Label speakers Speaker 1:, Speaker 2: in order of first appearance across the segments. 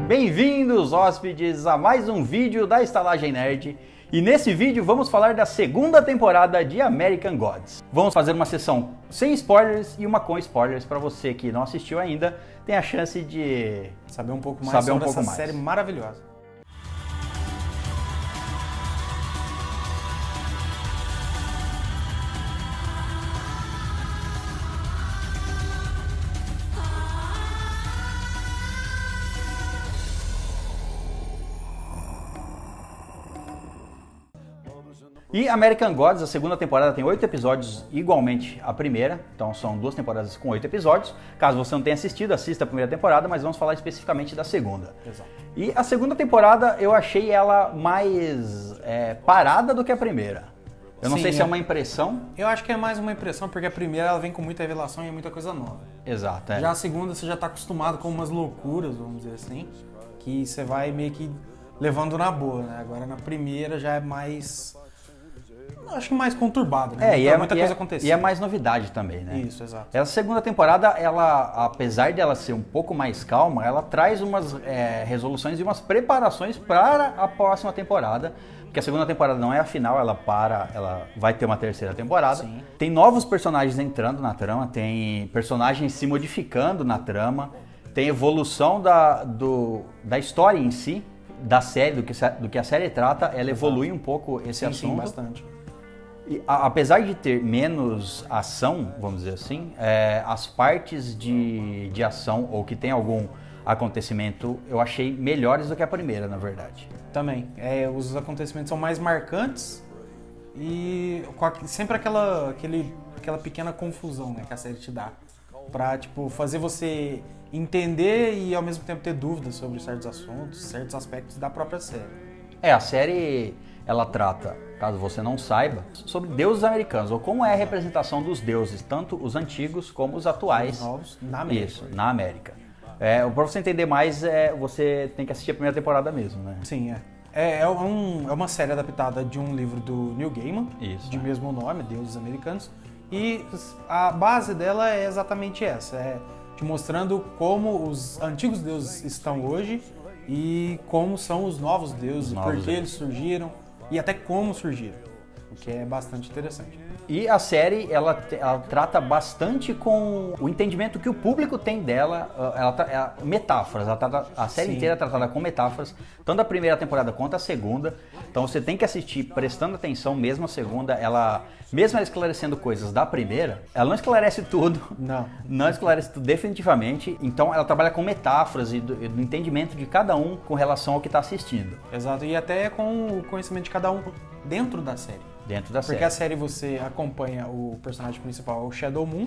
Speaker 1: Bem-vindos, hóspedes, a mais um vídeo da Estalagem Nerd. E nesse vídeo vamos falar da segunda temporada de American Gods. Vamos fazer uma sessão sem spoilers e uma com spoilers para você que não assistiu ainda, tem a chance de
Speaker 2: saber um pouco mais sobre essa série maravilhosa.
Speaker 1: E American Gods, a segunda temporada, tem 8 episódios, igualmente a primeira. Então são 2 temporadas com 8 episódios. Caso você não tenha assistido, assista a primeira temporada, mas vamos falar especificamente da segunda.
Speaker 2: Exato.
Speaker 1: E a segunda temporada, eu achei ela mais parada do que a primeira. Eu não sei se é uma impressão.
Speaker 2: Eu acho que é mais uma impressão, porque a primeira ela vem com muita revelação e muita coisa nova.
Speaker 1: Exato.
Speaker 2: Já a segunda você já está acostumado com umas loucuras, vamos dizer assim, que você vai meio que levando na boa, né? Agora na primeira já é mais... acho que mais conturbado, né?
Speaker 1: E
Speaker 2: muita coisa acontecendo.
Speaker 1: E é mais novidade também, né?
Speaker 2: Isso, exato.
Speaker 1: Essa segunda temporada, ela, apesar dela ser um pouco mais calma, ela traz umas resoluções e umas preparações para a próxima temporada. Porque a segunda temporada não é a final, ela vai ter uma terceira temporada.
Speaker 2: Sim.
Speaker 1: Tem novos personagens entrando na trama, tem personagens se modificando na trama, tem evolução da história em si, da série, do que a série trata, ela evolui um pouco esse assunto.
Speaker 2: Sim, bastante.
Speaker 1: E, apesar de ter menos ação, vamos dizer assim, as partes de ação ou que tem algum acontecimento, eu achei melhores do que a primeira, na verdade.
Speaker 2: Também. Os acontecimentos são mais marcantes e sempre aquela pequena confusão, né, que a série te dá. Pra, fazer você entender e ao mesmo tempo ter dúvidas sobre certos assuntos, certos aspectos da própria série.
Speaker 1: A série, ela trata, caso você não saiba, sobre deuses americanos, ou como é a representação dos deuses, tanto os antigos como os atuais.
Speaker 2: Os novos, na América.
Speaker 1: Isso, na América. Pra você entender mais, você tem que assistir a primeira temporada mesmo, né?
Speaker 2: Sim, é uma série adaptada de um livro do Neil Gaiman,
Speaker 1: Isso,
Speaker 2: de mesmo nome, Deuses Americanos, e a base dela é exatamente essa, te mostrando como os antigos deuses estão hoje e como são os novos deuses, por que eles surgiram e até como surgiram, o que é bastante interessante.
Speaker 1: E a série, ela trata bastante com o entendimento que o público tem dela, metáforas, a série inteira é tratada com metáforas, tanto a primeira temporada quanto a segunda, então você tem que assistir prestando atenção, mesmo a segunda, mesmo ela esclarecendo coisas da primeira, ela não esclarece tudo, não esclarece tudo definitivamente, então ela trabalha com metáforas e do entendimento de cada um com relação ao que está assistindo.
Speaker 2: Exato, e até com o conhecimento de cada um dentro da série. Porque a série você acompanha o personagem principal, o Shadow Moon,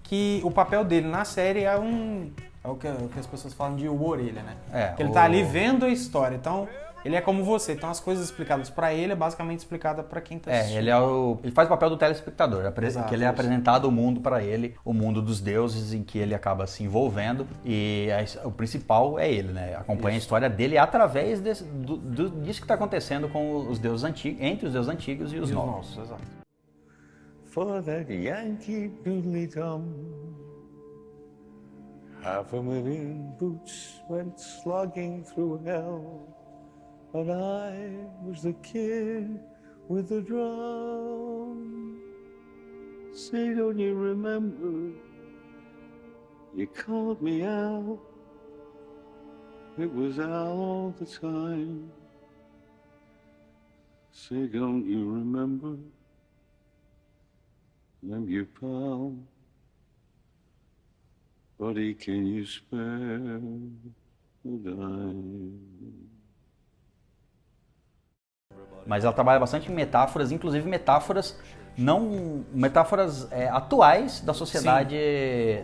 Speaker 2: que o papel dele na série é o que as pessoas falam de o orelha, né? Que ele tá ali vendo a história, então ele é como você, então as coisas explicadas pra ele é basicamente explicada pra quem tá assistindo.
Speaker 1: Ele faz o papel do telespectador,
Speaker 2: Exato,
Speaker 1: que ele é apresentado o mundo pra ele, o mundo dos deuses em que ele acaba se envolvendo e o principal é ele, né? Acompanha a história dele através disso que tá acontecendo com os deuses antigos, entre os deuses antigos e os novos.
Speaker 2: Exato.
Speaker 3: For that Yankee doodly-dum, 500,000 boots went slogging through hell. But I was the kid with the drum. Say, don't you remember? You called me out. It was Al all the time. Say, don't you remember? I'm your pal. Buddy, can you spare a dime?
Speaker 1: Mas ela trabalha bastante em metáforas, inclusive metáforas atuais da sociedade,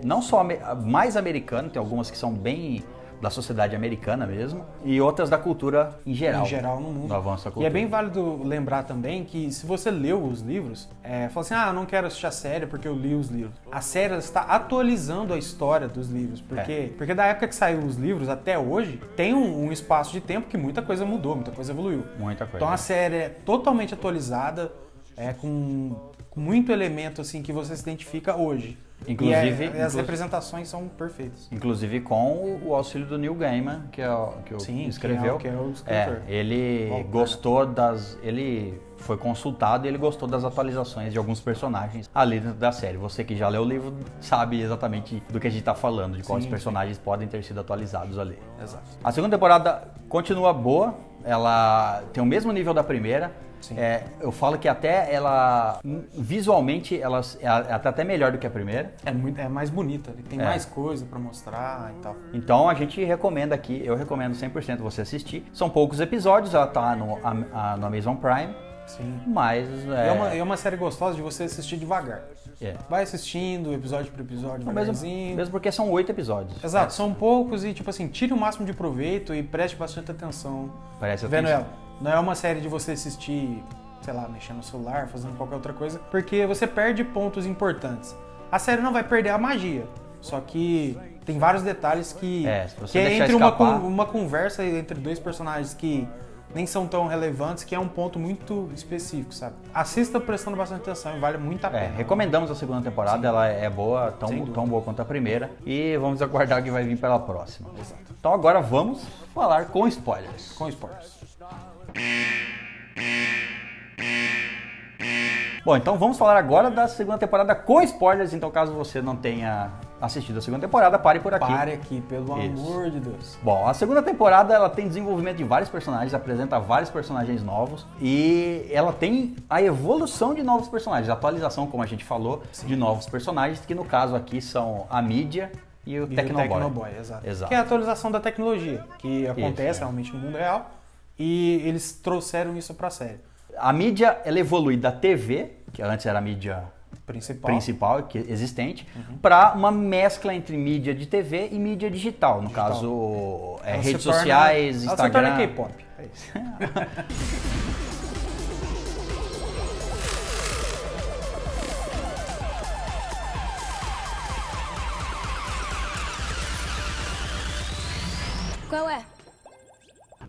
Speaker 1: não só mais americana, tem algumas que são bem da sociedade americana mesmo, e outras da cultura em geral.
Speaker 2: Em geral no mundo.
Speaker 1: Do avanço da cultura.
Speaker 2: E é bem válido lembrar também que se você leu os livros, fala assim, eu não quero assistir a série porque eu li os livros. A série está atualizando a história dos livros, porque da época que saiu os livros até hoje, tem um espaço de tempo que muita coisa mudou, muita coisa evoluiu.
Speaker 1: Muita coisa.
Speaker 2: Então a série é totalmente atualizada, com muito elemento assim que você se identifica hoje.
Speaker 1: Inclusive,
Speaker 2: as representações são perfeitas.
Speaker 1: Inclusive com o auxílio do Neil Gaiman, que escreveu.
Speaker 2: Que é o escritor.
Speaker 1: Ele gostou ele foi consultado e ele gostou das atualizações de alguns personagens ali dentro da série. Você que já leu o livro sabe exatamente do que a gente está falando, de quais personagens podem ter sido atualizados ali.
Speaker 2: Exato.
Speaker 1: A segunda temporada continua boa, ela tem o mesmo nível da primeira. Eu falo que até ela, visualmente, ela é até melhor do que a primeira.
Speaker 2: É mais bonita, tem mais coisa pra mostrar e tal.
Speaker 1: Então a gente recomenda aqui, eu recomendo 100% você assistir. São poucos episódios, ela tá no Amazon Prime.
Speaker 2: Sim.
Speaker 1: Mas
Speaker 2: é uma série gostosa de você assistir devagar. Vai assistindo episódio por episódio,
Speaker 1: mesmo porque são 8 episódios.
Speaker 2: Exato, são poucos e tipo assim, tire o máximo de proveito e preste bastante atenção vendo ela. Não é uma série de você assistir, sei lá, mexendo no celular, fazendo qualquer outra coisa, porque você perde pontos importantes. A série não vai perder a magia, só que tem vários detalhes que é entre uma conversa entre dois personagens que nem são tão relevantes, que é um ponto muito específico, sabe? Assista prestando bastante atenção e vale muito a pena.
Speaker 1: Recomendamos a segunda temporada, ela é boa, tão boa quanto a primeira, e vamos aguardar o que vai vir pela próxima.
Speaker 2: Exato.
Speaker 1: Então agora vamos falar com spoilers. Bom, então vamos falar agora da segunda temporada com spoilers, então caso você não tenha assistido a segunda temporada, pare por aqui.
Speaker 2: Pare aqui, pelo amor de Deus.
Speaker 1: Bom, a segunda temporada ela tem desenvolvimento de vários personagens, apresenta vários personagens novos e ela tem a evolução de novos personagens, a atualização, como a gente falou, de novos personagens, que no caso aqui são a mídia e o Tecnoboy.
Speaker 2: Exato. Que é a atualização da tecnologia, que acontece realmente no mundo real e eles trouxeram isso pra série.
Speaker 1: A mídia, ela evolui da TV, que antes era a mídia principal que existente, para uma mescla entre mídia de TV e mídia digital. No caso, redes sociais, Instagram.
Speaker 2: Ela se torna K-pop. É isso.
Speaker 4: Qual é?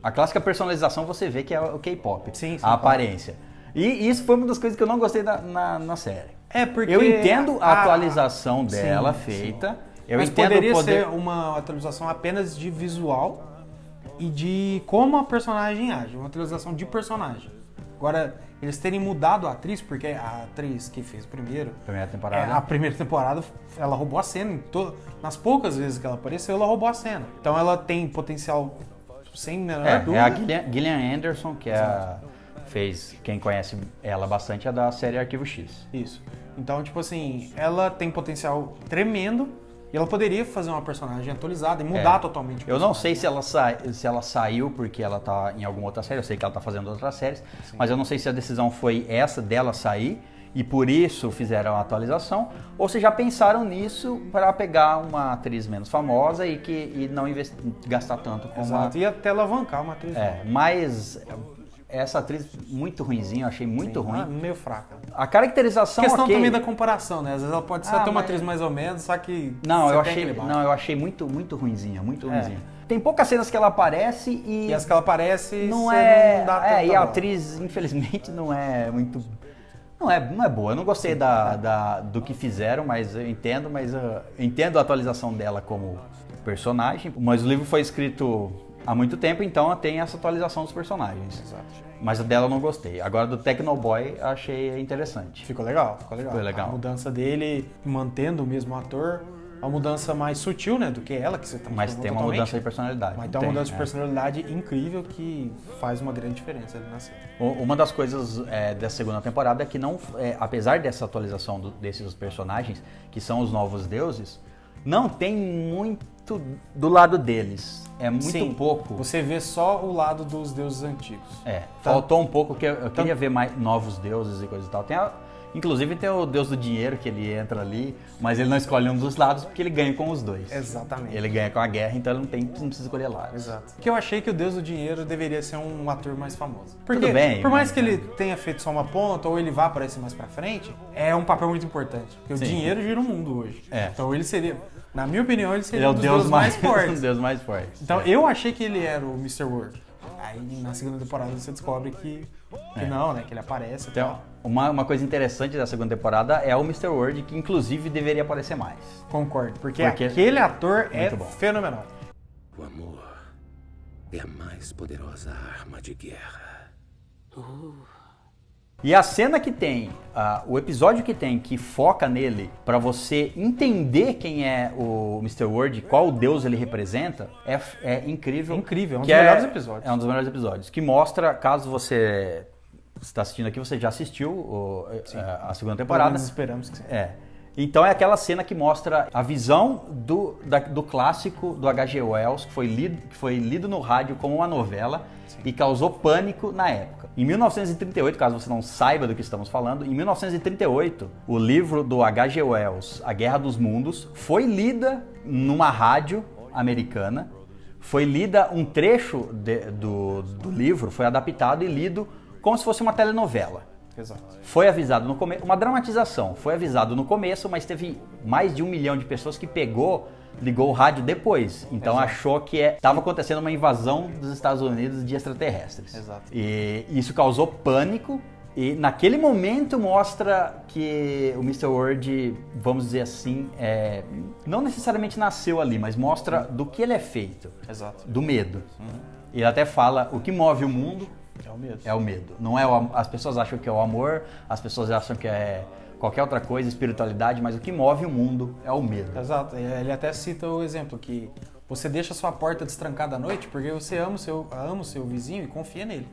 Speaker 1: A clássica personalização você vê que é o K-pop,
Speaker 2: sim,
Speaker 1: a aparência. E isso foi uma das coisas que eu não gostei na série.
Speaker 2: Porque
Speaker 1: eu entendo a atualização dela feita.
Speaker 2: Mas poderia ser uma atualização apenas de visual e de como a personagem age, uma atualização de personagem. Agora, eles terem mudado a atriz, porque a atriz que fez
Speaker 1: primeira temporada.
Speaker 2: A primeira temporada, ela roubou a cena. Nas poucas vezes que ela apareceu, ela roubou a cena. Então ela tem potencial sem menor dúvida.
Speaker 1: É a Gillian Anderson, que fez, quem conhece ela bastante, é da série Arquivo X.
Speaker 2: Isso. Então, tipo assim, ela tem potencial tremendo e ela poderia fazer uma personagem atualizada e mudar totalmente.
Speaker 1: Eu não sei se ela saiu porque ela tá em alguma outra série, eu sei que ela tá fazendo outras séries, mas eu não sei se a decisão foi essa dela sair e por isso fizeram a atualização, ou se já pensaram nisso para pegar uma atriz menos famosa e não gastar tanto com
Speaker 2: e até alavancar uma atriz.
Speaker 1: Mas essa atriz muito ruinzinha, eu achei muito ruim.
Speaker 2: Meio fraca.
Speaker 1: A caracterização
Speaker 2: também da comparação, né? Às vezes ela pode ser até uma atriz mais ou menos, só que...
Speaker 1: eu achei muito ruinzinha, ruinzinha. Tem poucas cenas que ela aparece e
Speaker 2: as que ela aparece
Speaker 1: não dá tanta
Speaker 2: e
Speaker 1: a atriz, infelizmente, não é muito... Não é boa. Eu não gostei do que fizeram, mas eu entendo. Mas eu entendo a atualização dela como personagem. Mas o livro foi escrito há muito tempo, então tem essa atualização dos personagens.
Speaker 2: Exato.
Speaker 1: Mas a dela eu não gostei. Agora do Tecnoboy eu achei interessante.
Speaker 2: Ficou legal. A mudança dele, mantendo o mesmo ator, uma mudança mais sutil, né, do que ela, que você tá
Speaker 1: Mas tem uma mudança de personalidade.
Speaker 2: Mas tem uma mudança de personalidade incrível que faz uma grande diferença ali na série.
Speaker 1: Uma das coisas dessa segunda temporada é que não, apesar dessa atualização desses personagens, que são os novos deuses, não tem muito do lado deles. É muito pouco.
Speaker 2: Você vê só o lado dos deuses antigos.
Speaker 1: Faltou um pouco, que eu queria ver mais novos deuses e coisa e tal. Inclusive tem o deus do dinheiro que ele entra ali, mas ele não escolhe um dos lados porque ele ganha com os dois.
Speaker 2: Exatamente.
Speaker 1: Ele ganha com a guerra, então ele não precisa escolher lados.
Speaker 2: Exato. Porque eu achei que o deus do dinheiro deveria ser um ator mais famoso.
Speaker 1: Tudo bem.
Speaker 2: Por mais que ele tenha feito só uma ponta ou ele vá aparecer mais pra frente, é um papel muito importante. Porque o dinheiro gira o mundo hoje. Então ele seria... Na minha opinião, ele seria um dos deuses mais fortes.
Speaker 1: Um deus mais forte.
Speaker 2: Então eu achei que ele era o Mr. World. Aí na segunda temporada você descobre que não, né? Que ele aparece e tal.
Speaker 1: Uma coisa interessante da segunda temporada é o Mr. World, que inclusive deveria aparecer mais.
Speaker 2: Concordo, porque aquele ator é
Speaker 1: bom.
Speaker 2: fenomenal.
Speaker 4: O amor é a mais poderosa arma de guerra.
Speaker 1: E a cena que tem, o episódio que tem, que foca nele pra você entender quem é o Mr. World, qual deus ele representa, é incrível.
Speaker 2: Incrível, é um dos melhores episódios.
Speaker 1: É um dos melhores episódios. Que mostra, caso você está assistindo aqui, você já assistiu a segunda temporada.
Speaker 2: Nós esperamos que sim.
Speaker 1: Então é aquela cena que mostra a visão do clássico do H.G. Wells, que foi lido no rádio como uma novela e causou pânico na época. Em 1938, caso você não saiba do que estamos falando, em 1938, o livro do H.G. Wells, A Guerra dos Mundos, foi lida numa rádio americana, foi lida um trecho do livro, foi adaptado e lido como se fosse uma telenovela.
Speaker 2: Exato.
Speaker 1: Foi avisado no começo, uma dramatização, foi avisado no começo, mas teve mais de 1 milhão de pessoas que ligou o rádio depois. Então achou que estava acontecendo uma invasão dos Estados Unidos de extraterrestres.
Speaker 2: Exato.
Speaker 1: E isso causou pânico. E naquele momento mostra que o Mr. World, vamos dizer assim, não necessariamente nasceu ali, mas mostra do que ele é feito.
Speaker 2: Exato.
Speaker 1: Do medo. Ele até fala, o que move o mundo
Speaker 2: é o medo.
Speaker 1: É o medo. Não é as pessoas acham que é o amor, as pessoas acham que é qualquer outra coisa, espiritualidade, mas o que move o mundo é o medo.
Speaker 2: Exato. Ele até cita o exemplo que você deixa a sua porta destrancada à noite porque você ama o seu vizinho e confia nele.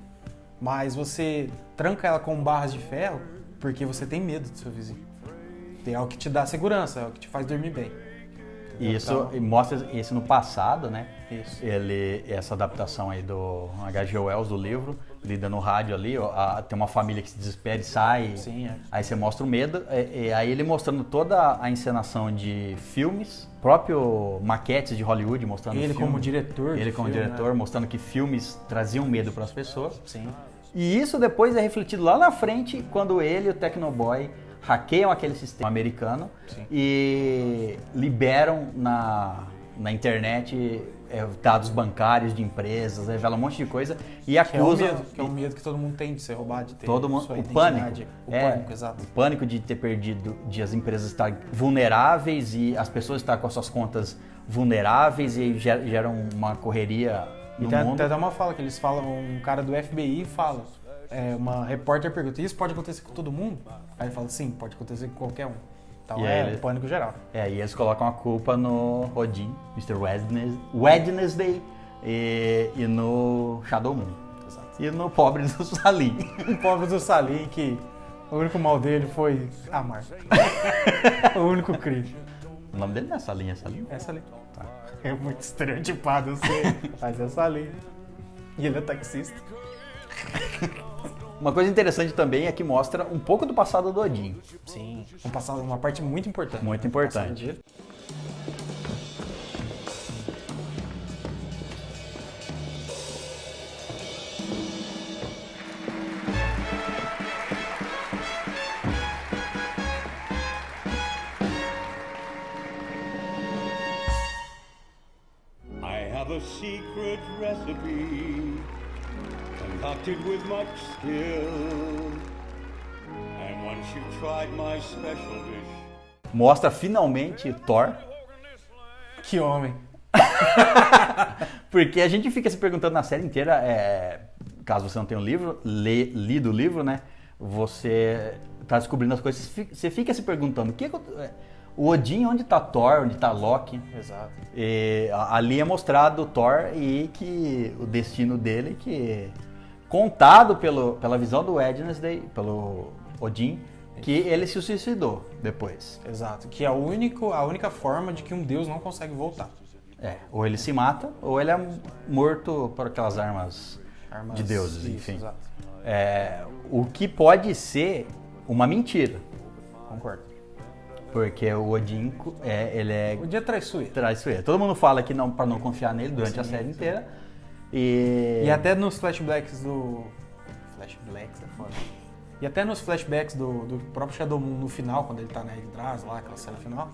Speaker 2: Mas você tranca ela com barras de ferro porque você tem medo do seu vizinho. É o que te dá segurança, é o que te faz dormir bem.
Speaker 1: E isso mostra isso no passado, né?
Speaker 2: Isso.
Speaker 1: Essa adaptação aí do H.G. Wells, do livro, lida no rádio ali, tem uma família que se desespera e sai.
Speaker 2: Sim,
Speaker 1: Aí você mostra o medo, e aí ele mostrando toda a encenação de filmes, próprio maquetes de Hollywood mostrando
Speaker 2: ele
Speaker 1: filme,
Speaker 2: como diretor.
Speaker 1: Ele como diretor, mostrando que filmes traziam medo para as pessoas.
Speaker 2: Sim.
Speaker 1: E isso depois é refletido lá na frente, quando ele e o Tecnoboy hackeiam aquele sistema americano e liberam na internet dados bancários de empresas, revelam um monte de coisa e acusam...
Speaker 2: Que é o medo que todo mundo tem de ser roubado, de ter
Speaker 1: todo mundo,
Speaker 2: sua
Speaker 1: o pânico.
Speaker 2: O pânico, exato.
Speaker 1: O pânico de ter perdido, de as empresas estarem vulneráveis e as pessoas estarem com as suas contas vulneráveis e geram uma correria no mundo.
Speaker 2: Até uma fala que eles falam, um cara do FBI fala, uma repórter pergunta, isso pode acontecer com todo mundo? Aí ele fala, sim, pode acontecer com qualquer um. Então pânico geral.
Speaker 1: E eles colocam a culpa no Odin, Mr. Wednesday e no Shadow Moon.
Speaker 2: Exato.
Speaker 1: E no pobre do Salim.
Speaker 2: O pobre do Salim, que o único mal dele foi amar. O único crime.
Speaker 1: O nome dele não é Salim, é Salim?
Speaker 2: É Salim. Tá. É muito estereotipado, eu sei, mas é Salim. E ele é taxista.
Speaker 1: Uma coisa interessante também é que mostra um pouco do passado do Odin.
Speaker 2: Sim. Uma parte muito importante.
Speaker 1: Muito importante.
Speaker 3: I have a secret recipe concocted with much skill. And once you've tried my special dish.
Speaker 1: Mostra finalmente Thor.
Speaker 2: Que homem.
Speaker 1: Porque a gente fica se perguntando na série inteira, caso você não tenha o livro, lido o livro, né? Você tá descobrindo as coisas, você fica se perguntando, o Odin, onde tá Thor, onde tá Loki?
Speaker 2: Exato.
Speaker 1: E ali é mostrado o Thor e que o destino dele, que contado pela visão do Wednesday, pelo Odin, que ele se suicidou depois.
Speaker 2: Exato. Que é a única forma de que um deus não consegue voltar.
Speaker 1: Ou ele se mata, ou ele é morto por aquelas armas de deuses,
Speaker 2: isso,
Speaker 1: enfim.
Speaker 2: Exato.
Speaker 1: O que pode ser uma mentira.
Speaker 2: Concordo.
Speaker 1: Porque o Odin, ele é...
Speaker 2: O Odin é traiçoeiro.
Speaker 1: Traiçoeiro. Todo mundo fala que não, para não confiar nele durante a série inteira. E
Speaker 2: até nos flashbacks do... Flashbacks é foda. E até nos flashbacks do próprio Shadow Moon no final, quando ele tá na Yggdrasil lá, aquela cena final,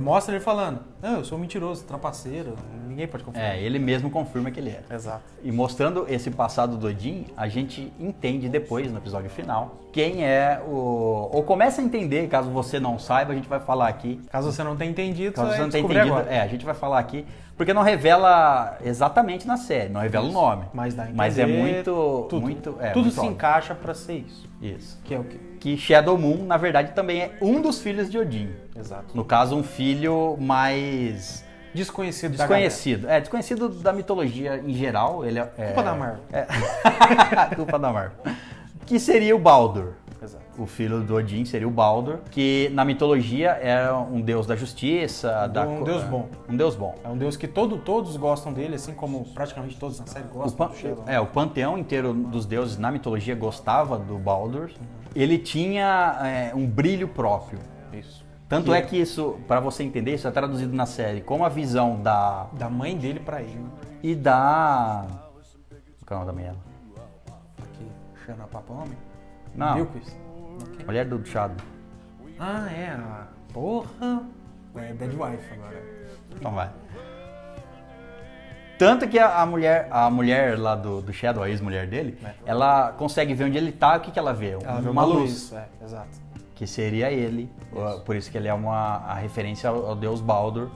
Speaker 2: mostra ele falando, não, eu sou mentiroso, trapaceiro, ninguém pode confiar.
Speaker 1: Ele mesmo confirma que ele é.
Speaker 2: Exato.
Speaker 1: E mostrando esse passado do Odin, a gente entende depois, no episódio final, quem é o... Ou começa a entender, caso você não saiba, a gente vai falar aqui.
Speaker 2: Caso você não tenha entendido,
Speaker 1: caso
Speaker 2: você
Speaker 1: você
Speaker 2: vai
Speaker 1: não tenha
Speaker 2: descobrir
Speaker 1: entendido,
Speaker 2: agora.
Speaker 1: a gente vai falar aqui, porque não revela exatamente na série, não revela o nome.
Speaker 2: Mas dá a
Speaker 1: Mas é
Speaker 2: entender
Speaker 1: muito...
Speaker 2: tudo.
Speaker 1: muito
Speaker 2: Tudo
Speaker 1: muito
Speaker 2: se
Speaker 1: óbvio.
Speaker 2: encaixa pra ser isso.
Speaker 1: Isso.
Speaker 2: Que é o quê?
Speaker 1: Que Shadow Moon, na verdade, também é um dos filhos de Odin.
Speaker 2: Exato.
Speaker 1: No caso, um filho mais...
Speaker 2: Desconhecido
Speaker 1: desconhecido da mitologia em geral. Ele
Speaker 2: Culpa da Marvel.
Speaker 1: Culpa da Marvel. Que seria o Baldur.
Speaker 2: Exato.
Speaker 1: O filho do Odin seria o Baldur, que na mitologia é um deus da justiça.
Speaker 2: Deus bom.
Speaker 1: Um deus bom.
Speaker 2: É um deus que todos gostam dele, assim como praticamente todos na série gostam do Shadow.
Speaker 1: O panteão inteiro dos deuses na mitologia gostava do Baldur. Ele tinha um brilho próprio.
Speaker 2: Isso.
Speaker 1: Tanto é que isso, para você entender, isso é traduzido na série como a visão da
Speaker 2: mãe dele pra ele.
Speaker 1: e da... Qual é o nome da mãe dela?
Speaker 2: Aqui, Xana Papome?
Speaker 1: Não,
Speaker 2: Milquist?
Speaker 1: mulher do Shadow.
Speaker 2: Ah, é a... Porra! É Dead Wife agora.
Speaker 1: Então vai. Tanto que a mulher lá do Shadow, a ex-mulher dele, ela consegue ver onde ele tá, o que ela vê?
Speaker 2: Ela vê
Speaker 1: uma luz.
Speaker 2: Isso, exato.
Speaker 1: Que seria ele. Por isso que ele é a referência ao deus Baldur.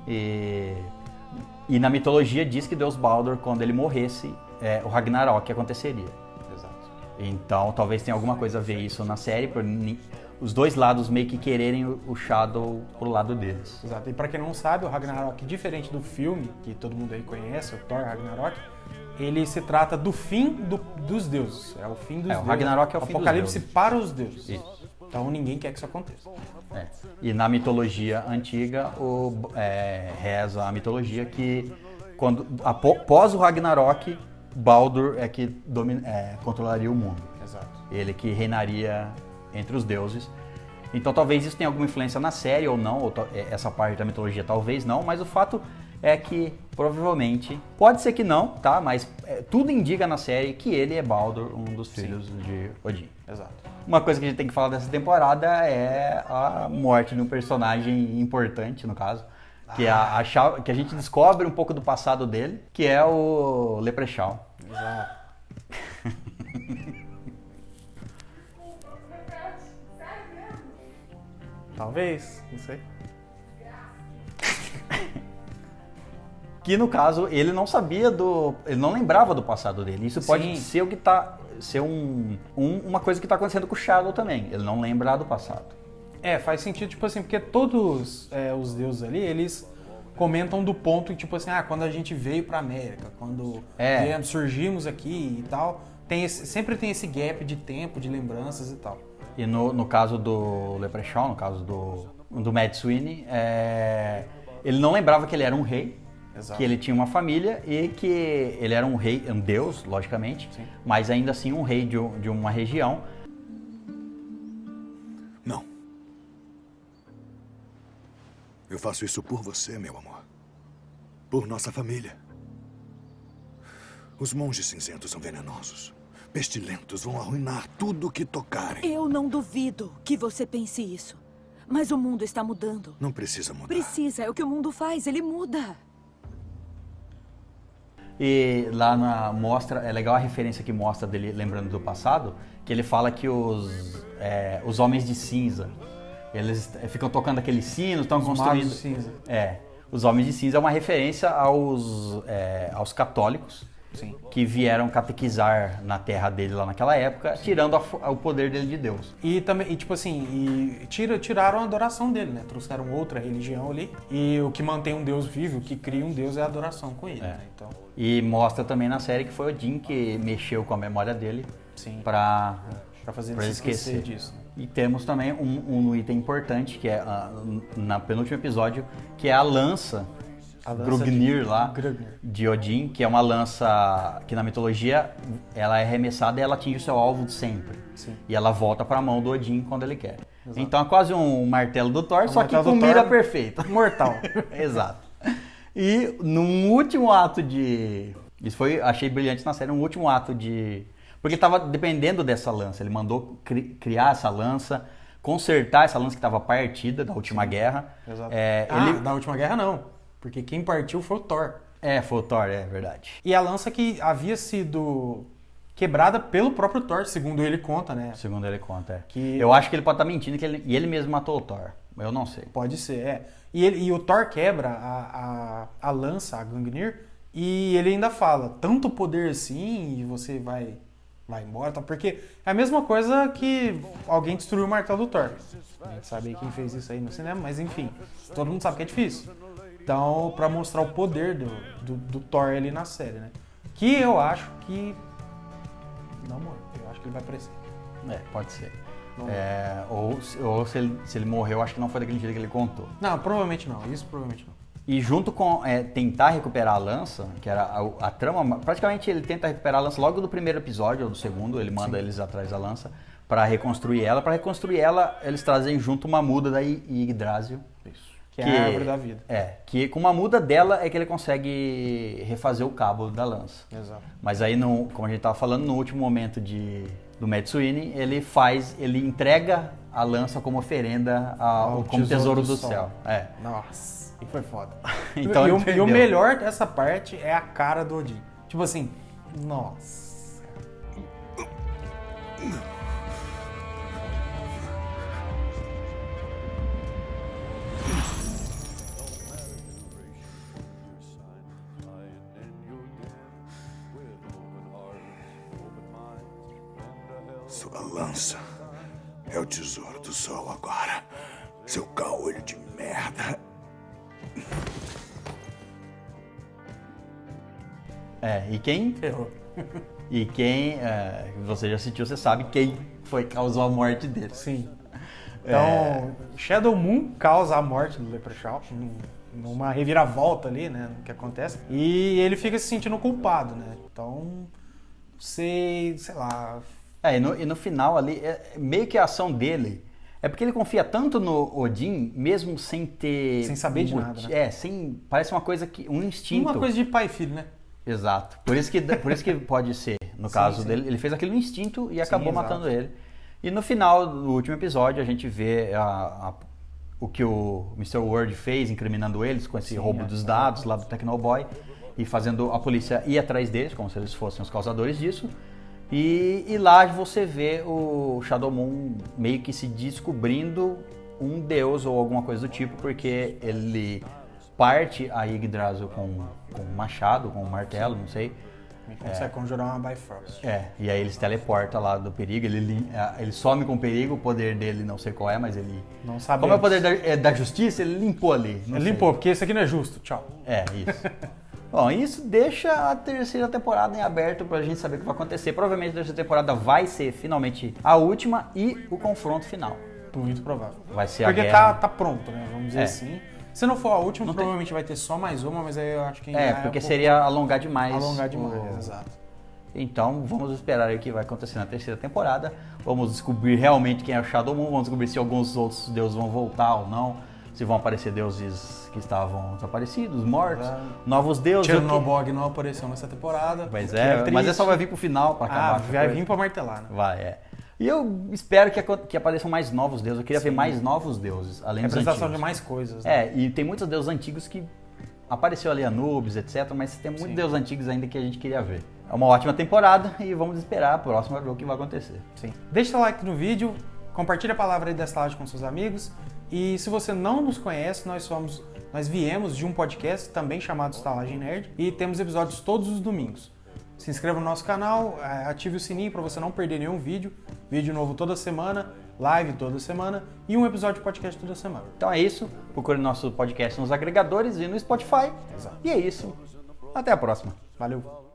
Speaker 1: E na mitologia diz que deus Baldur, quando ele morresse, o Ragnarok aconteceria.
Speaker 2: Exato.
Speaker 1: Então talvez tenha alguma coisa a ver isso na série, por os dois lados meio que quererem o Shadow pro lado deles.
Speaker 2: Exato. E pra quem não sabe, o Ragnarok, diferente do filme, que todo mundo aí conhece, o Thor Ragnarok, ele se trata do fim dos deuses. É o fim dos deuses.
Speaker 1: O Ragnarok é o fim dos
Speaker 2: Apocalipse
Speaker 1: deuses.
Speaker 2: para os deuses.
Speaker 1: Isso.
Speaker 2: Então ninguém quer que isso aconteça.
Speaker 1: E na mitologia antiga, reza a mitologia que após o Ragnarok, Baldur é que controlaria o mundo.
Speaker 2: Exato.
Speaker 1: Ele que reinaria entre os deuses. Então talvez isso tenha alguma influência na série ou não, essa parte da mitologia talvez não, mas o fato é que provavelmente, pode ser que não, tá? Mas tudo indica na série que ele é Baldur, um dos filhos de Odin.
Speaker 2: Exato.
Speaker 1: Uma coisa que a gente tem que falar dessa temporada é a morte de um personagem importante, no caso, que que a gente descobre um pouco do passado dele, que é o Leprechaun.
Speaker 2: Exato. Talvez, não sei.
Speaker 1: Que no caso, ele não sabia ele não lembrava do passado dele. Isso pode ser o que ser uma coisa que tá acontecendo com o Shadow também. Ele não lembra do passado.
Speaker 2: Faz sentido, tipo assim, porque todos os deuses ali, eles comentam do ponto, tipo assim, quando a gente veio pra América, quando surgimos aqui e tal, sempre tem esse gap de tempo, de lembranças e tal.
Speaker 1: E no caso do Leprechaun, no caso do Mad Sweeney, ele não lembrava que ele era um rei. Exato. Que ele tinha uma família e que ele era um rei, um deus, logicamente, sim, mas ainda assim um rei de uma região.
Speaker 5: Não. Eu faço isso por você, meu amor. Por nossa família. Os monges cinzentos são venenosos. Pestilentos, vão arruinar tudo que tocarem.
Speaker 6: Eu não duvido que você pense isso. Mas o mundo está mudando.
Speaker 5: Não precisa mudar.
Speaker 6: Precisa, é o que o mundo faz, ele muda.
Speaker 1: E lá é legal a referência que mostra dele lembrando do passado, que ele fala que os homens de cinza, eles ficam tocando aqueles sinos, estão construindo...
Speaker 2: Magos de cinza.
Speaker 1: Os homens de cinza é uma referência aos católicos, sim, que vieram catequizar na terra dele lá naquela época, sim, tirando o poder dele de Deus.
Speaker 2: E também, tipo assim, tiraram a adoração dele, né? Trouxeram outra religião ali. E o que mantém um Deus vivo, o que cria um Deus é a adoração com ele, né? Então...
Speaker 1: E mostra também na série que foi Odin que mexeu com a memória dele, sim, pra
Speaker 2: fazer ele esquecer disso. Né?
Speaker 1: E temos também um item importante, que é no penúltimo episódio, que é a lança Grugnir de Odin, que é uma lança que na mitologia ela é arremessada e ela atinge o seu alvo sempre. Sim. E ela volta para a mão do Odin quando ele quer. Exato. Então é quase um martelo do Thor, só que com mira perfeita.
Speaker 2: Mortal.
Speaker 1: Exato. E num último ato achei brilhante na série, um último ato porque ele estava dependendo dessa lança. Ele mandou criar essa lança consertar essa lança que estava partida da última guerra.
Speaker 2: Exato.
Speaker 1: Da
Speaker 2: última guerra não, porque quem partiu foi o Thor.
Speaker 1: Foi o Thor, é verdade.
Speaker 2: E a lança que havia sido quebrada pelo próprio Thor, segundo ele conta, né?
Speaker 1: Segundo ele conta,
Speaker 2: Que...
Speaker 1: Eu acho que ele pode estar mentindo e ele mesmo matou o Thor. Eu não sei.
Speaker 2: Pode ser, E o Thor quebra a lança, a Gungnir, e ele ainda fala, tanto poder assim, e você vai embora, tá? Porque é a mesma coisa que alguém destruiu o martelo do Thor. A gente sabe quem fez isso aí no cinema, mas enfim, todo mundo sabe que é difícil. Então, pra mostrar o poder do Thor ali na série, né? Que eu acho que... Não morre, eu acho que ele vai aparecer.
Speaker 1: Pode ser. Ou se ele morreu, acho que não foi daquele jeito que ele contou.
Speaker 2: Não, provavelmente não, isso provavelmente não.
Speaker 1: E junto com tentar recuperar a lança, que era a trama, praticamente ele tenta recuperar a lança logo do primeiro episódio ou do segundo, ele manda eles atrás da lança para reconstruir ela. Para reconstruir ela, eles trazem junto uma muda da Yggdrasil.
Speaker 2: Isso. Que é a árvore da vida.
Speaker 1: Que com uma muda dela é que ele consegue refazer o cabo da lança.
Speaker 2: Exato.
Speaker 1: Mas aí, como a gente estava falando, no último momento do Matt Sweeney, ele entrega a lança como oferenda como tesouro do céu.
Speaker 2: Nossa, e foi foda.
Speaker 1: Então,
Speaker 2: e o melhor dessa parte é a cara do Odin. Tipo assim, nossa.
Speaker 5: Sua lança é o tesouro do sol agora. Seu caolho de merda.
Speaker 1: E quem...
Speaker 2: Ferrou.
Speaker 1: E quem você já assistiu, você sabe quem foi que causou a morte dele.
Speaker 2: Sim. Então, Shadow Moon causa a morte do Leprechaun, numa reviravolta ali, né, no que acontece. E ele fica se sentindo culpado, né? Então, sei lá...
Speaker 1: E no final ali, meio que a ação dele é porque ele confia tanto no Odin, mesmo sem ter...
Speaker 2: Sem saber de nada, né?
Speaker 1: Parece uma coisa um instinto.
Speaker 2: Uma coisa de pai e filho, né?
Speaker 1: Exato. Por isso que pode ser, no caso dele, ele fez aquilo no instinto e acabou matando ele. E no final, no último episódio, a gente vê o que o Mr. Word fez, incriminando eles com esse roubo dos dados lá do Tecnoboy e fazendo a polícia ir atrás deles, como se eles fossem os causadores disso. E lá você vê o Shadow Moon meio que se descobrindo um deus ou alguma coisa do tipo, porque ele parte a Yggdrasil com um machado, com um martelo, não sei.
Speaker 2: Ele consegue conjurar uma Bifrost.
Speaker 1: E aí ele se teleporta lá do perigo, ele some com o perigo, o poder dele não sei qual é, mas ele...
Speaker 2: Não sabe.
Speaker 1: Como é o poder da justiça, ele limpou ali.
Speaker 2: Ele limpou, porque esse aqui não é justo, tchau.
Speaker 1: Isso. Bom, isso deixa a terceira temporada em aberto pra gente saber o que vai acontecer. Provavelmente a terceira temporada vai ser finalmente a última e o confronto final.
Speaker 2: Muito provável.
Speaker 1: Vai ser
Speaker 2: porque
Speaker 1: a guerra.
Speaker 2: tá pronto, né? Vamos dizer assim. Se não for a última, provavelmente vai ter só mais uma, mas aí eu acho que...
Speaker 1: porque seria alongar demais.
Speaker 2: Exato.
Speaker 1: Então, vamos esperar aí o que vai acontecer na terceira temporada. Vamos descobrir realmente quem é o Shadow Moon, vamos descobrir se alguns outros deuses vão voltar ou não. Se vão aparecer deuses que estavam desaparecidos, mortos, novos deuses.
Speaker 2: Chernobog não apareceu nessa temporada.
Speaker 1: Mas mas só vai vir pro final pra acabar.
Speaker 2: Vai vir pra martelar, né?
Speaker 1: Vai. E eu espero que apareçam mais novos deuses. Eu queria ver mais novos deuses, além dos antigos.
Speaker 2: Representação de mais coisas. Né?
Speaker 1: E tem muitos deuses antigos que apareceu ali Anubis, etc. Mas tem muitos deuses antigos ainda que a gente queria ver. É uma ótima temporada e vamos esperar a próxima ver o que vai acontecer.
Speaker 2: Sim. Deixa o like no vídeo, compartilha a palavra aí dessa live com seus amigos. E se você não nos conhece, nós viemos de um podcast também chamado Estalagem Nerd e temos episódios todos os domingos. Se inscreva no nosso canal, ative o sininho para você não perder nenhum vídeo. Vídeo novo toda semana, live toda semana e um episódio de podcast toda semana.
Speaker 1: Então é isso, procure nosso podcast nos agregadores e no Spotify.
Speaker 2: Exato.
Speaker 1: E é isso, até a próxima.
Speaker 2: Valeu.